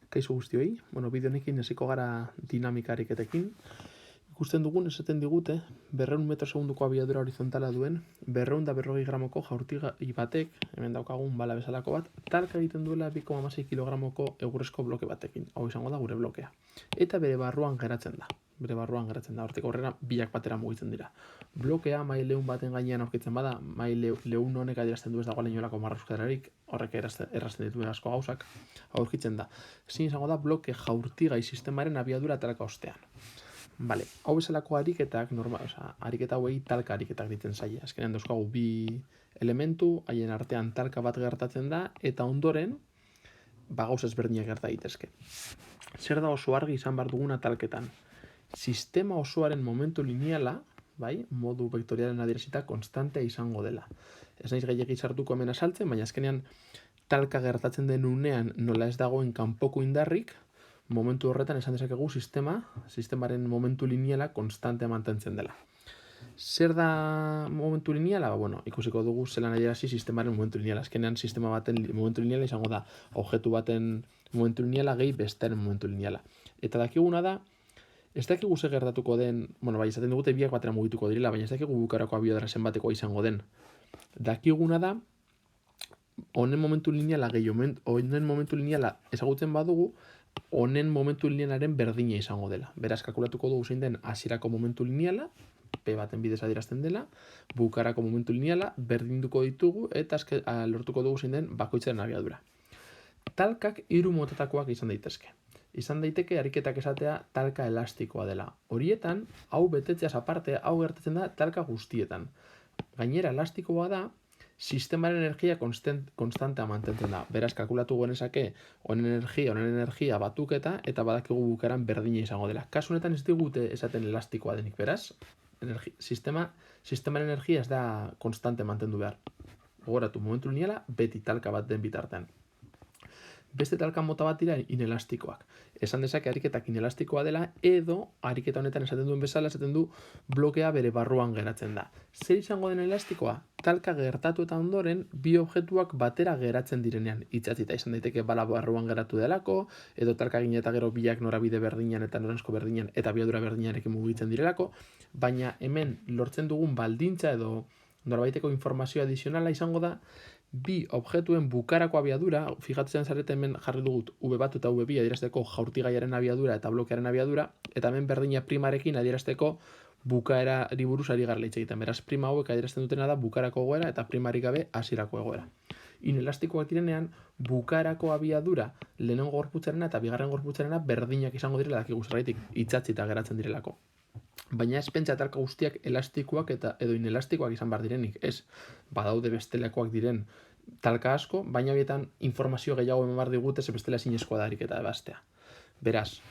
Kaixo guztioi, bideo honekin hasiko gara dinamika ariketekin. Ikusten dugun esaten digute 200 metro segunduko abiadura horizontala duen 240 gramoko jaurtigai batek, hemen daukagun bala bezalako bat, talka egiten duela 2,6 kilogramoko egurrezko bloke batekin. Hau izango da gure blokea. Eta bere barruan geratzen da. Hortik aurrera biak batera mugitzen dira. Blokea mai leun baten gainean aurkitzen bada, mai leun honek adierazten du ez dagoela inolako marrazkerarik, horrek errazten ditu asko gauzak, aurkitzen da. Ezin izango da bloke jaurtigai sistemaren abiadura talka ostean. Vale, hau bezalako ariketak, ariketa hauei talka ariketak ditzen zaie. Azkenean dauzkagu bi elementu, haien artean talka bat gertatzen da, eta ondoren, gauza ezberdinak gerta daitezke. Zer da oso argi izan behar duguna talketan? Sistema osoaren momentu lineala, modu vektorialen adierazita konstantea izango dela. Ez naiz gehiegi sartuko hemen azaltzen, baina azkenean talka gertatzen den unean nola ez dagoen kanpoko indarrik, momentu horretan esan dezakegu sistemaren momentu lineala konstantea mantentzen dela. Zer da momentu lineala? Ikusiko dugu zelan adierazi sistemaren momentu lineala. Azkenean sistema baten momentu lineala izango da objektu baten momentu lineala gehi bestearen momentu lineala. Eta dakiguna da, ez dakigu ze gertatuko den, izaten dugute biak batera mugituko direla, baina ez dakigu bukarako abiadura zenbatekoa izango den. Dakiguna da, honen momentu lineala honen momentu lineala ezagutzen badugu, honen momentu linealaren berdina izango dela. Beraz, kalkulatuko dugu zein den hasierako momentu lineala, P baten bidez adierazten dela, bukarako momentu lineala, berdinduko ditugu, eta lortuko dugu zein den bakoitzaren abiadura. Talkak 3 motatakoak izan daitezke. Izan daiteke ariketak esatea talka elastikoa dela. Horietan, hau betetzeaz aparte, hau gertatzen da talka guztietan. Gainera elastikoa da, sistemaren energia konstantea mantentzen da. Beraz, kalkulatu genezake honen energia batuketa, eta badakigu bukaran berdina izango dela. Kasu honetan ez digute esaten elastikoa denik, beraz, sistemaren energia ez da konstante mantendu behar. Gogoratu, momentu lineala beti talka bat den bitartean. Beste talka mota bat dira inelastikoak. Esan dezake ariketak inelastikoa dela, edo ariketa honetan esaten duen bezala, esaten du blokea bere barruan geratzen da. Zer izango den elastikoa? Talka gertatu eta ondoren, bi objektuak batera geratzen direnean. Itxatzita izan daiteke bala barruan geratu delako, edo talka egin eta gero biak norabide berdinean eta noranzko berdinean eta abiadura berdinarekin mugitzen direlako, baina hemen lortzen dugun baldintza edo norabaiteko informazio adizionala izango da, bi objektuen bukarako abiadura, fijatzen zarete hemen jarri dugut V1 eta V2 adierazteko jaurtigaiaren abiadura eta blokearen abiadura, eta hemen berdina primarekin adierazteko bukaerari buruz ari garela hitz egiten. Beraz, prima hauek adierazten dutena da bukarako egoera eta primarik gabe hasierako egoera. Inelastikoak direnean, bukarako abiadura lehenengo gorputzarena eta bigarren gorputzarena berdinak izango direla dakigu zergatik itxatzita geratzen direlako. Baina ez pentsa talka guztiak elastikoak edo inelastikoak izan behar direnik. Ez, badaude bestelakoak diren talka asko, baina horietan informazio gehiago eman behar digute ze bestela ezinezkoa da ariketa ebastea. Beraz,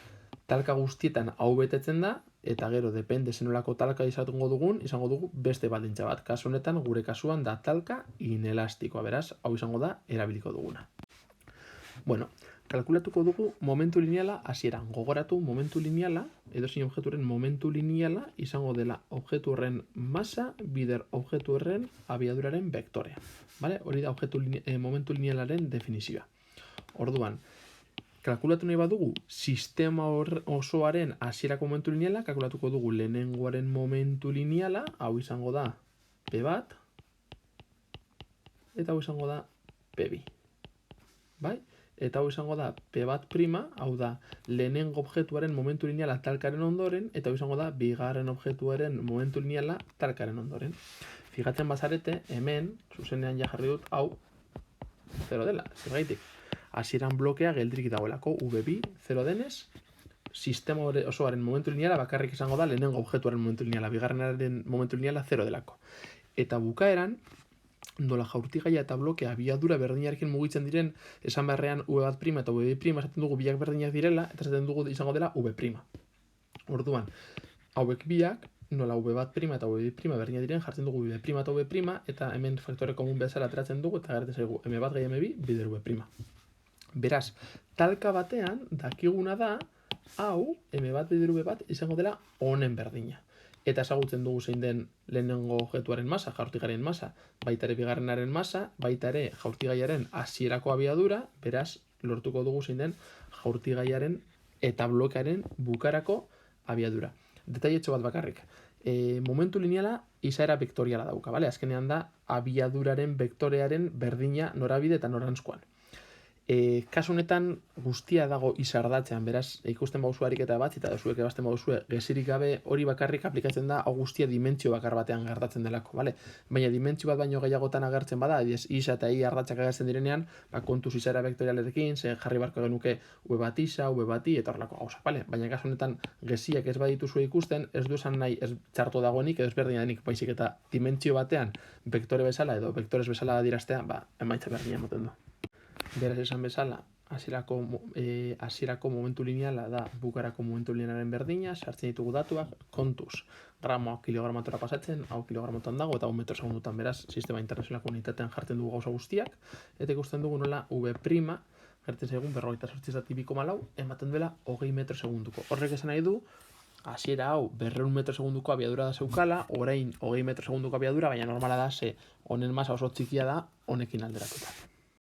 talka guztietan hau betetzen da, eta gero depende zenolako talka izango dugu beste baldintza bat. Kasu honetan, gure kasuan da talka inelastikoa. Beraz, hau izango da erabiliko duguna. Kalkulatuko dugu momentu lineala hasieran. Gogoratu momentu lineala, edozein objekturen momentu lineala izango dela objektu horren masa bider objektu horren abiaduraren vektorea. Hori da momentu linealaren definizioa. Orduan, kalkulatu nahi badugu sistema osoaren hasierako momentu lineala, kalkulatuko dugu lehenengoaren momentu lineala, hau izango da P1, eta hau izango da P2. Eta hau izango da P1', hau da lehenengo objektuaren momentu lineala talkaren ondoren, eta hau izango da bigarren objektuaren momentu lineala talkaren ondoren. Fijatzen bazarete, hemen, zuzenean ja jarri dut, hau 0 dela, zergaitik. Hasieran blokea geldirik dagoelako, V2 0 denez, sistema osoaren momentu lineala bakarrik izango da lehenengo objektuaren momentu lineala, bigarrenaren momentu lineala 0 delako. Eta bukaeran, nola jaurtigaia eta blokea abiadura berdinarekin mugitzen diren, esan beharrean V1' eta V2' esaten dugu biak berdinak direla, eta esaten dugu izango dela V'. Orduan, hauek biak, nola V1' eta V2' berdinak diren, jartzen dugu V' eta V', eta hemen faktore komun bezala ateratzen dugu, eta geratzen zaigu M1 gehi M2 bider V'. Beraz, talka batean, dakiguna da, hau, M1 bider V1 izango dela honen berdina. Eta ezagutzen dugu zein den lehenengo objektuaren masa, jaurtigaiaren masa, baita ere bigarrenaren masa, baita ere jaurtigaiaren hasierako abiadura, beraz, lortuko dugu zein den jaurtigaiaren eta blokearen bukarako abiadura. Detailetxo bat bakarrik. Momentu lineala izaera vektoriala dauka, bale? Azkenean da abiaduraren vektorearen berdina norabide eta noranzkoan. Kasu honetan guztia dago izardatzean, beraz, ikusten bauzu ariketa bat, eta zuek ebazten bauzue gezirik gabe hori bakarrik aplikatzen da, hau guztia dimentsio bakar batean gertatzen delako, bale? Baina dimentsio bat baino gehiagotan agertzen bada, isa eta i ardatzak agertzen direnean, kontuz izaera vektorialerekin, ze jarri barko genuke v bat isa, v bat i, eta horrelako gauzak, bale? Baina kasu honetan geziak ez badituzue ikusten, ez du esan nahi ez txarto dagoenik, edo ezberdina denik, baizik eta dimentsio batean vektore bezala edo vektores bezala adieraztea, emaitza berdina ematen du. Beraz esan bezala, hasierako momentu lineala da bukarako momentu linearen berdina, sartzen ditugu datuak, kontuz, gramoak kilogramotora pasatzen, hau kilogramotan dago, eta 1 metro segundutan, beraz, sistema internazionalako unitatean jartzen dugu gauza guztiak, eta ikusten dugu nola V', gertzen zaigun 48,2,4, ematen duela 20 metro segunduko. Horrek esan nahi du, hasiera hau 200 metro segunduko abiadura da zeukala, orain 20 metro segunduko abiadura, baina normala da, ze honen masa oso txikia da, honekin alderatuta.